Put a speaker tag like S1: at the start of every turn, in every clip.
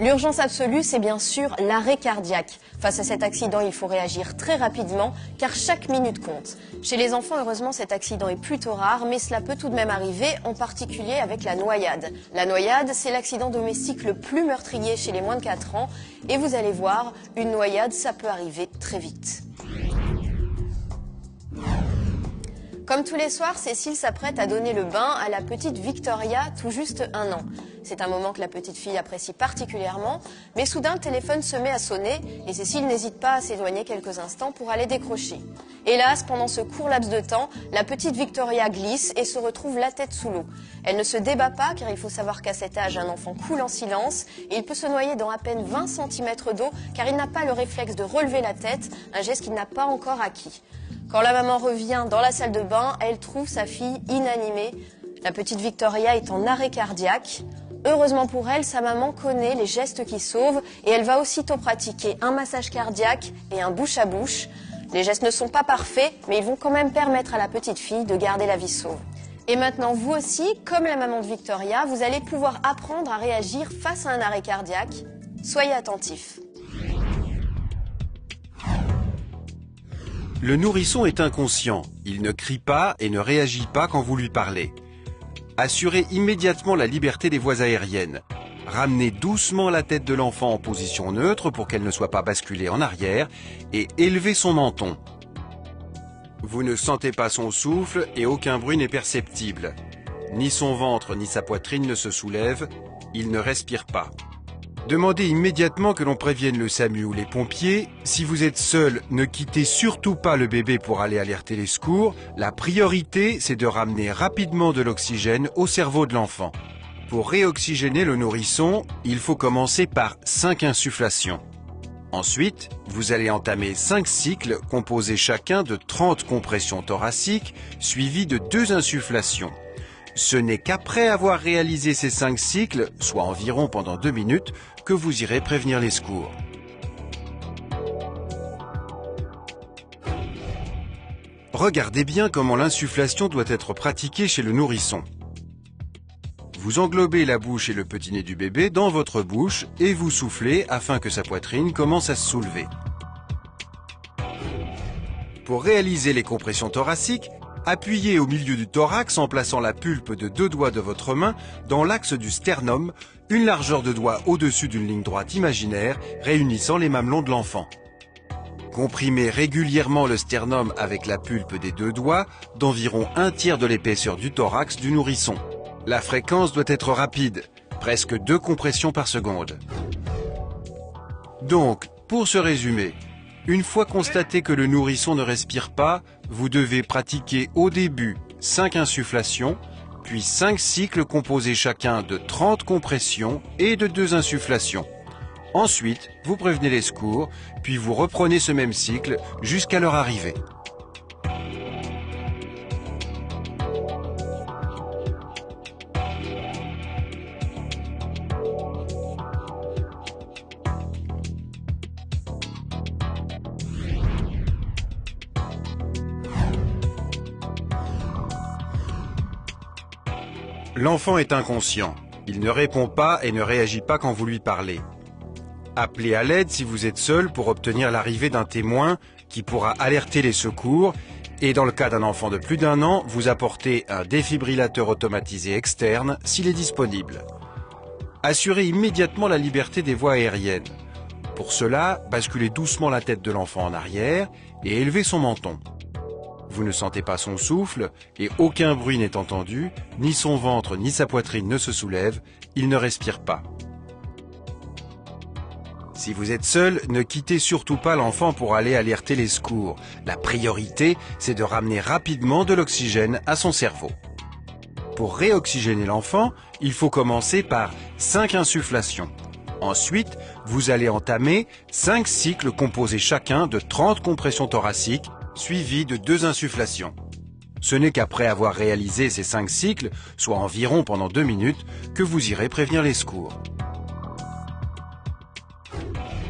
S1: L'urgence absolue, c'est bien sûr l'arrêt cardiaque. Face à cet accident, il faut réagir très rapidement, car chaque minute compte. Chez les enfants, heureusement, cet accident est plutôt rare, mais cela peut tout de même arriver, en particulier avec la noyade. La noyade, c'est l'accident domestique le plus meurtrier chez les moins de 4 ans. Et vous allez voir, une noyade, ça peut arriver très vite. Comme tous les soirs, Cécile s'apprête à donner le bain à la petite Victoria, tout juste 1 an. C'est un moment que la petite fille apprécie particulièrement, mais soudain le téléphone se met à sonner et Cécile n'hésite pas à s'éloigner quelques instants pour aller décrocher. Hélas, pendant ce court laps de temps, la petite Victoria glisse et se retrouve la tête sous l'eau. Elle ne se débat pas car il faut savoir qu'à cet âge, un enfant coule en silence et il peut se noyer dans à peine 20 cm d'eau car il n'a pas le réflexe de relever la tête, un geste qu'il n'a pas encore acquis. Quand la maman revient dans la salle de bain, elle trouve sa fille inanimée. La petite Victoria est en arrêt cardiaque. Heureusement pour elle, sa maman connaît les gestes qui sauvent et elle va aussitôt pratiquer un massage cardiaque et un bouche à bouche. Les gestes ne sont pas parfaits, mais ils vont quand même permettre à la petite fille de garder la vie sauve. Et maintenant, vous aussi, comme la maman de Victoria, vous allez pouvoir apprendre à réagir face à un arrêt cardiaque. Soyez attentifs.
S2: Le nourrisson est inconscient. Il ne crie pas et ne réagit pas quand vous lui parlez. Assurez immédiatement la liberté des voies aériennes. Ramenez doucement la tête de l'enfant en position neutre pour qu'elle ne soit pas basculée en arrière et élevez son menton. Vous ne sentez pas son souffle et aucun bruit n'est perceptible. Ni son ventre ni sa poitrine ne se soulèvent. Il ne respire pas. Demandez immédiatement que l'on prévienne le SAMU ou les pompiers. Si vous êtes seul, ne quittez surtout pas le bébé pour aller alerter les secours. La priorité, c'est de ramener rapidement de l'oxygène au cerveau de l'enfant. Pour réoxygéner le nourrisson, il faut commencer par 5 insufflations. Ensuite, vous allez entamer 5 cycles composés chacun de 30 compressions thoraciques, suivis de 2 insufflations. Ce n'est qu'après avoir réalisé ces 5 cycles, soit environ pendant 2 minutes, que vous irez prévenir les secours. Regardez bien comment l'insufflation doit être pratiquée chez le nourrisson. Vous englobez la bouche et le petit nez du bébé dans votre bouche et vous soufflez afin que sa poitrine commence à se soulever. Pour réaliser les compressions thoraciques, appuyez au milieu du thorax en plaçant la pulpe de 2 doigts de votre main dans l'axe du sternum, une largeur de doigt au-dessus d'une ligne droite imaginaire réunissant les mamelons de l'enfant. Comprimez régulièrement le sternum avec la pulpe des 2 doigts d'environ 1/3 de l'épaisseur du thorax du nourrisson. La fréquence doit être rapide, presque 2 compressions par seconde. Donc, pour se résumer, une fois constaté que le nourrisson ne respire pas, vous devez pratiquer au début 5 insufflations, puis 5 cycles composés chacun de 30 compressions et de 2 insufflations. Ensuite, vous prévenez les secours, puis vous reprenez ce même cycle jusqu'à leur arrivée. L'enfant est inconscient. Il ne répond pas et ne réagit pas quand vous lui parlez. Appelez à l'aide si vous êtes seul pour obtenir l'arrivée d'un témoin qui pourra alerter les secours et dans le cas d'un enfant de plus d'1 an, vous apportez un défibrillateur automatisé externe s'il est disponible. Assurez immédiatement la liberté des voies aériennes. Pour cela, basculez doucement la tête de l'enfant en arrière et élevez son menton. Vous ne sentez pas son souffle et aucun bruit n'est entendu, ni son ventre ni sa poitrine ne se soulèvent, il ne respire pas. Si vous êtes seul, ne quittez surtout pas l'enfant pour aller alerter les secours. La priorité, c'est de ramener rapidement de l'oxygène à son cerveau. Pour réoxygéner l'enfant, il faut commencer par 5 insufflations. Ensuite, vous allez entamer 5 cycles composés chacun de 30 compressions thoraciques, suivi de 2 insufflations. Ce n'est qu'après avoir réalisé ces 5 cycles, soit environ pendant 2 minutes, que vous irez prévenir les secours.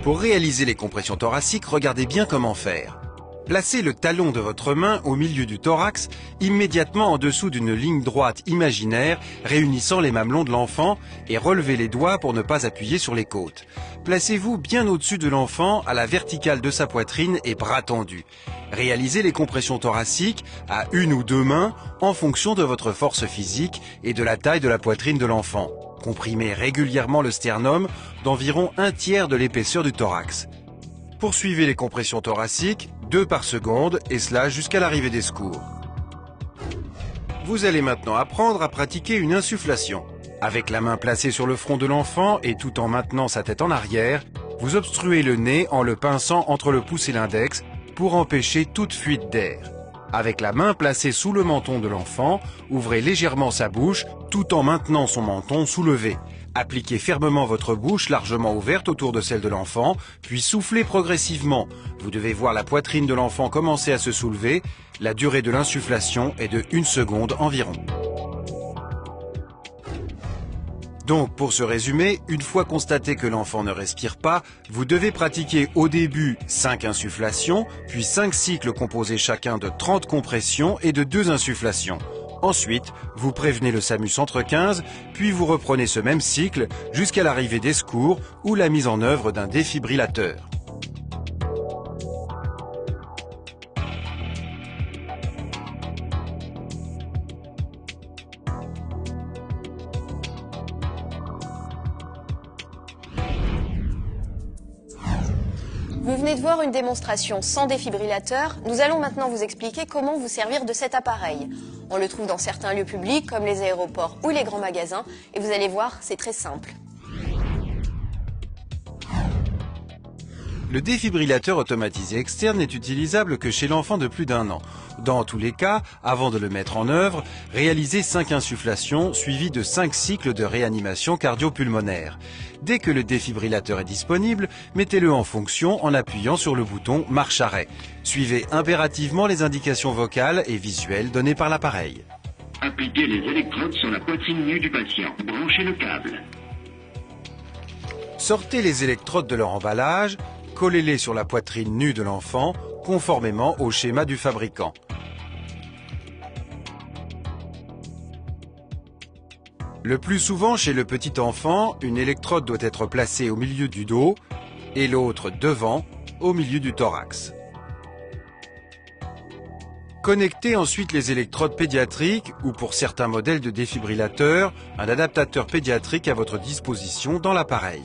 S2: Pour réaliser les compressions thoraciques, regardez bien comment faire. Placez le talon de votre main au milieu du thorax, immédiatement en dessous d'une ligne droite imaginaire réunissant les mamelons de l'enfant et relevez les doigts pour ne pas appuyer sur les côtes. Placez-vous bien au-dessus de l'enfant, à la verticale de sa poitrine et bras tendus. Réalisez les compressions thoraciques à une ou deux mains en fonction de votre force physique et de la taille de la poitrine de l'enfant. Comprimez régulièrement le sternum d'environ un tiers de l'épaisseur du thorax. Poursuivez les compressions thoraciques, 2 par seconde, et cela jusqu'à l'arrivée des secours. Vous allez maintenant apprendre à pratiquer une insufflation. Avec la main placée sur le front de l'enfant et tout en maintenant sa tête en arrière, vous obstruez le nez en le pinçant entre le pouce et l'index pour empêcher toute fuite d'air. Avec la main placée sous le menton de l'enfant, ouvrez légèrement sa bouche tout en maintenant son menton soulevé. Appliquez fermement votre bouche largement ouverte autour de celle de l'enfant, puis soufflez progressivement. Vous devez voir la poitrine de l'enfant commencer à se soulever. La durée de l'insufflation est de 1 seconde environ. Donc, pour se résumer, une fois constaté que l'enfant ne respire pas, vous devez pratiquer au début 5 insufflations, puis 5 cycles composés chacun de 30 compressions et de 2 insufflations. Ensuite, vous prévenez le SAMU Centre 15, puis vous reprenez ce même cycle jusqu'à l'arrivée des secours ou la mise en œuvre d'un défibrillateur.
S1: Vous venez de voir une démonstration sans défibrillateur. Nous allons maintenant vous expliquer comment vous servir de cet appareil. On le trouve dans certains lieux publics comme les aéroports ou les grands magasins et vous allez voir, c'est très simple.
S2: Le défibrillateur automatisé externe n'est utilisable que chez l'enfant de plus d'1 an. Dans tous les cas, avant de le mettre en œuvre, réalisez 5 insufflations suivies de 5 cycles de réanimation cardio-pulmonaire. Dès que le défibrillateur est disponible, mettez-le en fonction en appuyant sur le bouton marche-arrêt. Suivez impérativement les indications vocales et visuelles données par l'appareil.
S3: Appliquez les électrodes sur la poitrine nue du patient. Branchez le câble.
S2: Sortez les électrodes de leur emballage, collez-les sur la poitrine nue de l'enfant, conformément au schéma du fabricant. Le plus souvent chez le petit enfant, une électrode doit être placée au milieu du dos et l'autre devant, au milieu du thorax. Connectez ensuite les électrodes pédiatriques ou pour certains modèles de défibrillateurs, un adaptateur pédiatrique à votre disposition dans l'appareil.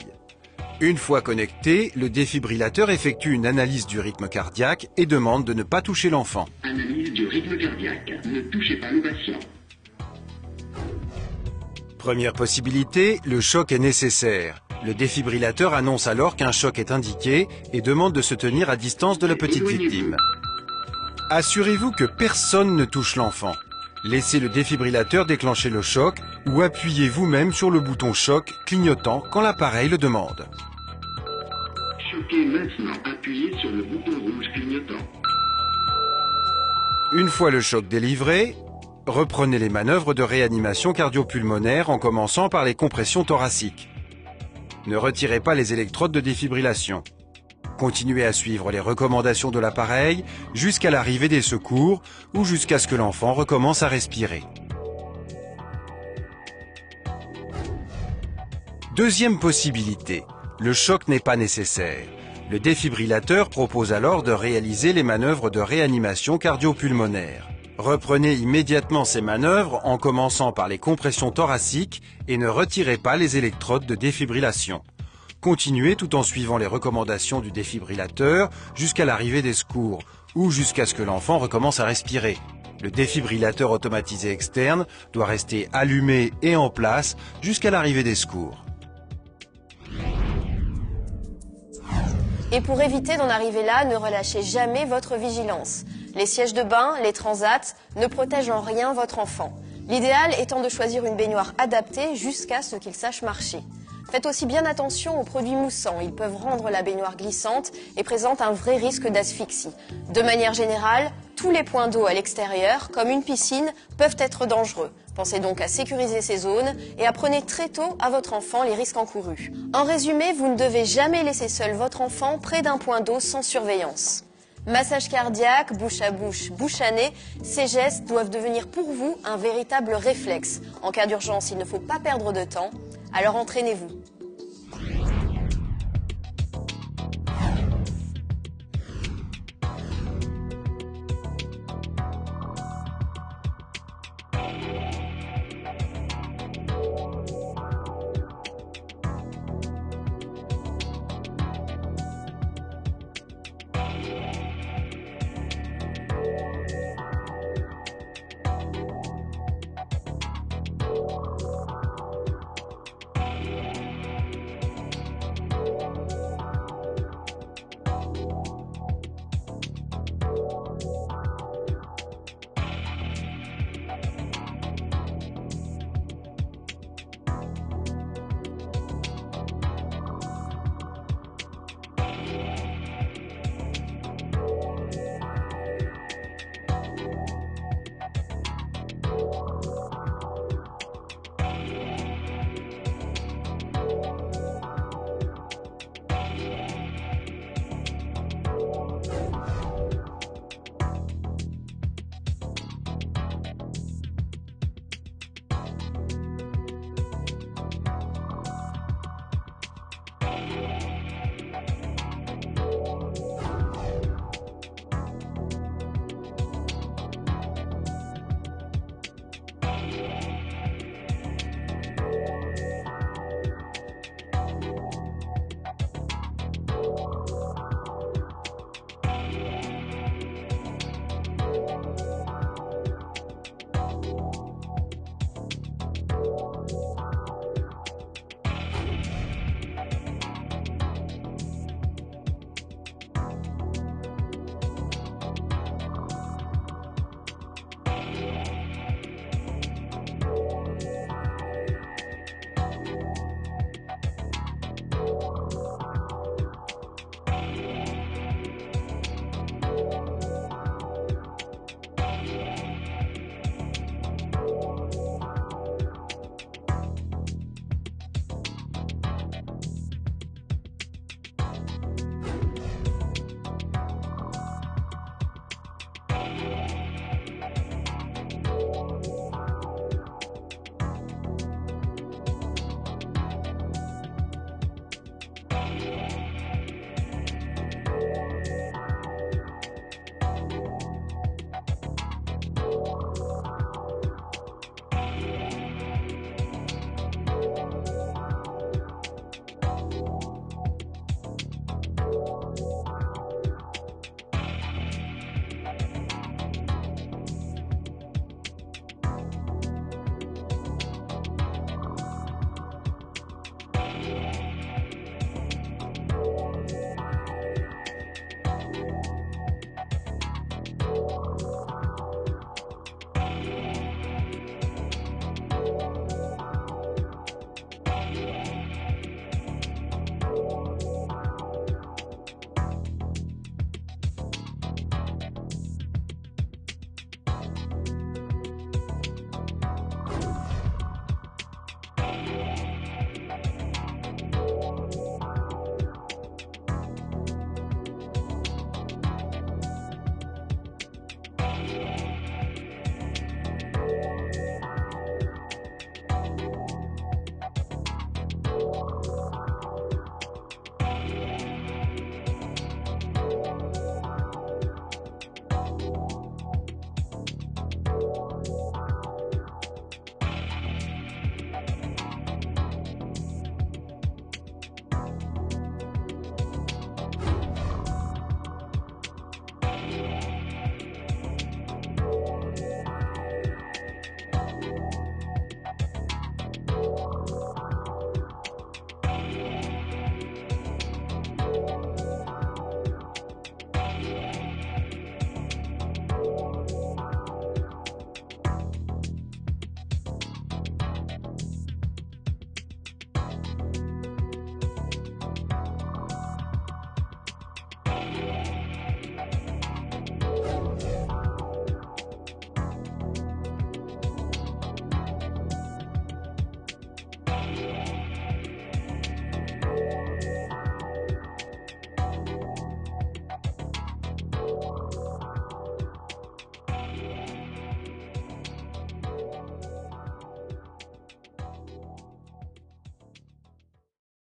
S2: Une fois connecté, le défibrillateur effectue une analyse du rythme cardiaque et demande de ne pas toucher l'enfant.
S3: Analyse du rythme cardiaque. Ne touchez pas le patient.
S2: Première possibilité, le choc est nécessaire. Le défibrillateur annonce alors qu'un choc est indiqué et demande de se tenir à distance de la petite victime. Assurez-vous que personne ne touche l'enfant. Laissez le défibrillateur déclencher le choc ou appuyez vous-même sur le bouton choc clignotant quand l'appareil le demande.
S3: Choquez maintenant. Appuyez sur le bouton rouge clignotant.
S2: Une fois le choc délivré, reprenez les manœuvres de réanimation cardio-pulmonaire en commençant par les compressions thoraciques. Ne retirez pas les électrodes de défibrillation. Continuez à suivre les recommandations de l'appareil jusqu'à l'arrivée des secours ou jusqu'à ce que l'enfant recommence à respirer. Deuxième possibilité, le choc n'est pas nécessaire. Le défibrillateur propose alors de réaliser les manœuvres de réanimation cardio-pulmonaire. Reprenez immédiatement ces manœuvres en commençant par les compressions thoraciques et ne retirez pas les électrodes de défibrillation. Continuez tout en suivant les recommandations du défibrillateur jusqu'à l'arrivée des secours ou jusqu'à ce que l'enfant recommence à respirer. Le défibrillateur automatisé externe doit rester allumé et en place jusqu'à l'arrivée des secours.
S1: Et pour éviter d'en arriver là, ne relâchez jamais votre vigilance. Les sièges de bain, les transats ne protègent en rien votre enfant. L'idéal étant de choisir une baignoire adaptée jusqu'à ce qu'il sache marcher. Faites aussi bien attention aux produits moussants, ils peuvent rendre la baignoire glissante et présentent un vrai risque d'asphyxie. De manière générale, tous les points d'eau à l'extérieur, comme une piscine, peuvent être dangereux. Pensez donc à sécuriser ces zones et apprenez très tôt à votre enfant les risques encourus. En résumé, vous ne devez jamais laisser seul votre enfant près d'un point d'eau sans surveillance. Massage cardiaque, bouche à bouche, bouche à nez, ces gestes doivent devenir pour vous un véritable réflexe. En cas d'urgence, il ne faut pas perdre de temps, alors entraînez-vous.